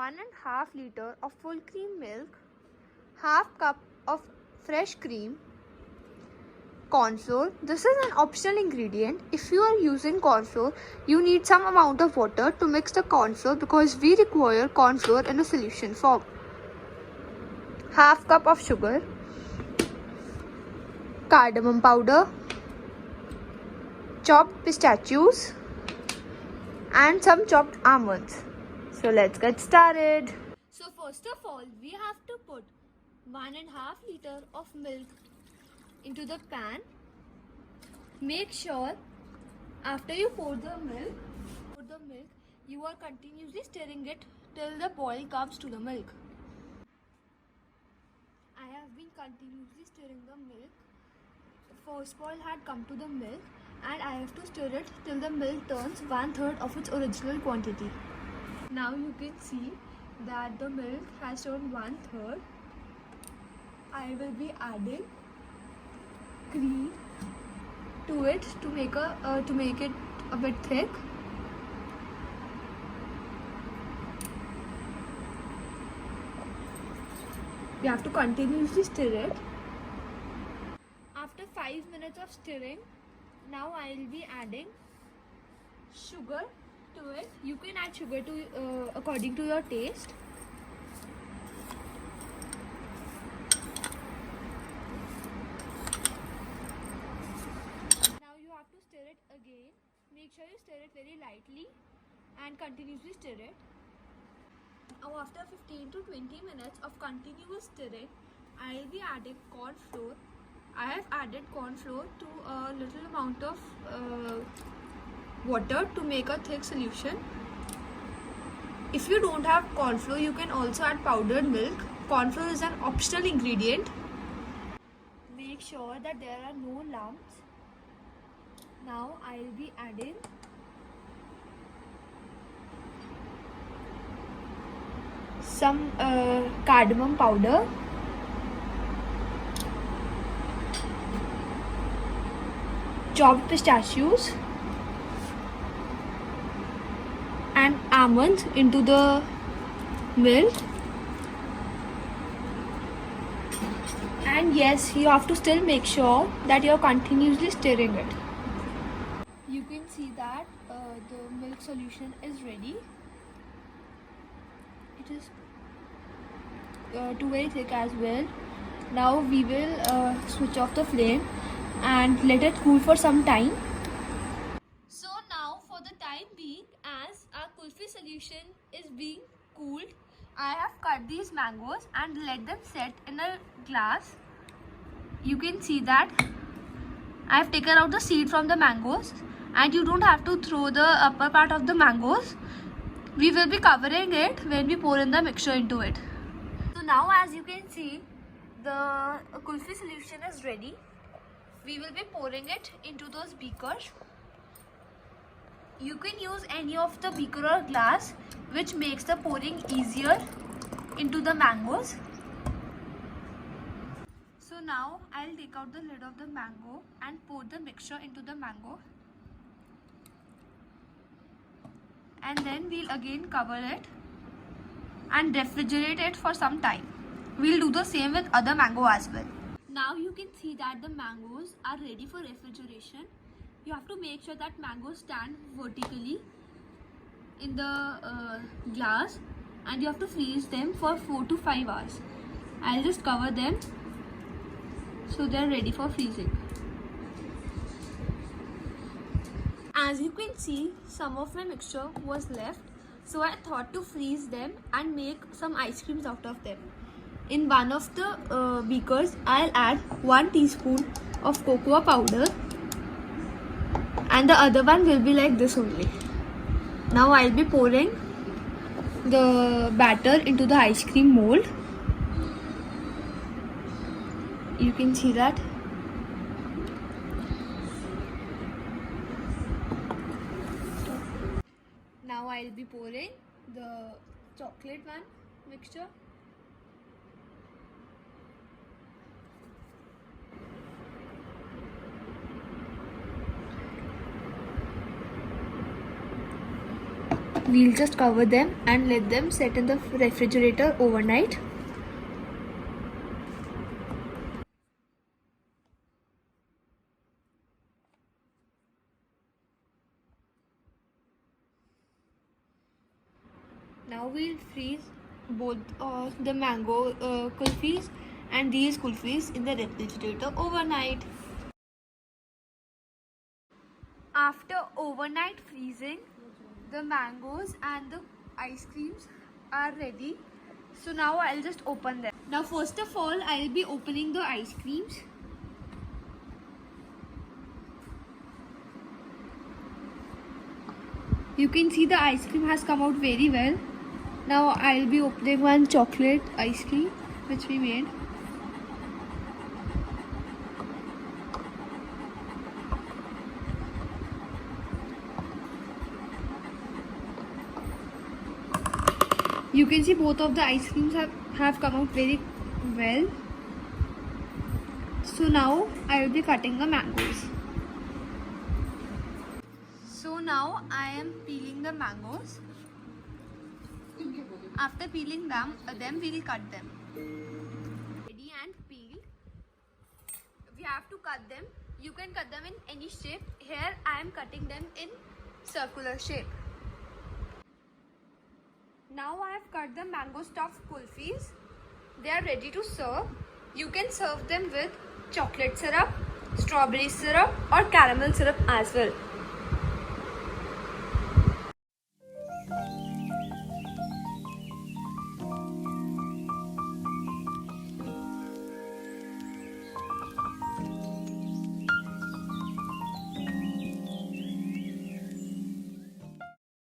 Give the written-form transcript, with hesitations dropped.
1.5 liter of full cream milk, half cup of fresh cream, corn flour. This is an optional ingredient. If you are using corn flour, you need some amount of water to mix the corn flour because we require corn flour in a solution form. Half cup of sugar, cardamom powder, chopped pistachios, and some chopped almonds. So let's get started. So first of all, we have to put 1.5 liter of milk into the pan. Make sure after you pour the milk, you are continuously stirring it till the boil comes to the milk. I have been continuously stirring the milk. The first boil had come to the milk and I have to stir it till the milk turns 1/3 of its original quantity. Now you can see that the milk has turned 1/3. I will be adding cream to it to make it a bit thick. You have to continuously stir it. After 5 minutes of stirring, now I will be adding sugar to it. You can add sugar to according to your taste. Now you have to stir it again. Make sure you stir it very lightly and continuously stir it. Now after 15 to 20 minutes of continuous stirring, I will be adding corn flour. I have added corn flour to a little amount of water to make a thick solution. If you don't have corn flour, you can also add powdered milk. Corn flour is an optional ingredient. Make sure that there are no lumps. Now I will be adding some cardamom powder, chopped pistachios and almonds into the milk. And yes, you have to still make sure that you are continuously stirring it. You can see that the milk solution is ready. It is too very thick as well. Now we will switch off the flame and let it cool for some time. So now for the time being, as our kulfi solution is being cooled, I have cut these mangoes and let them set in a glass. You can see that I have taken out the seed from the mangoes, and you don't have to throw the upper part of the mangoes. We will be covering it when we pour in the mixture into it. So now as you can see, the kulfi solution is ready. We will be pouring it into those beakers. You can use any of the beaker or glass which makes the pouring easier into the mangoes. So now I'll take out the lid of the mango and pour the mixture into the mango. And then we'll again cover it and refrigerate it for some time. We'll do the same with other mango as well. Now you can see that the mangoes are ready for refrigeration. You have to make sure that mangoes stand vertically in the glass, and you have to freeze them for 4 to 5 hours. I'll just cover them so they're ready for freezing. As you can see, some of my mixture was left, so I thought to freeze them and make some ice creams out of them. In one of the beakers, I'll add 1 teaspoon of cocoa powder, and the other one will be like this only. Now I'll be pouring the batter into the ice cream mold. You can see that. Now I'll be pouring the chocolate one mixture. we'll just cover them and let them set in the refrigerator overnight. Now we'll freeze both the mango kulfis and these kulfis in the refrigerator overnight. After overnight freezing, the mangoes and the ice creams are ready. So now I'll just open them. Now first of all, I'll be opening the ice creams. You can see the ice cream has come out very well. Now I'll be opening one chocolate ice cream which we made. You can see both of the ice creams have come out very well. So now I will be cutting the mangoes. So now I am peeling the mangoes. After peeling them we will cut them. Ready and peeled. We have to cut them. You can cut them in any shape. Here I am cutting them in circular shape. Now I have cut the mango stuffed kulfis. They are ready to serve. You can serve them with chocolate syrup, strawberry syrup or caramel syrup as well.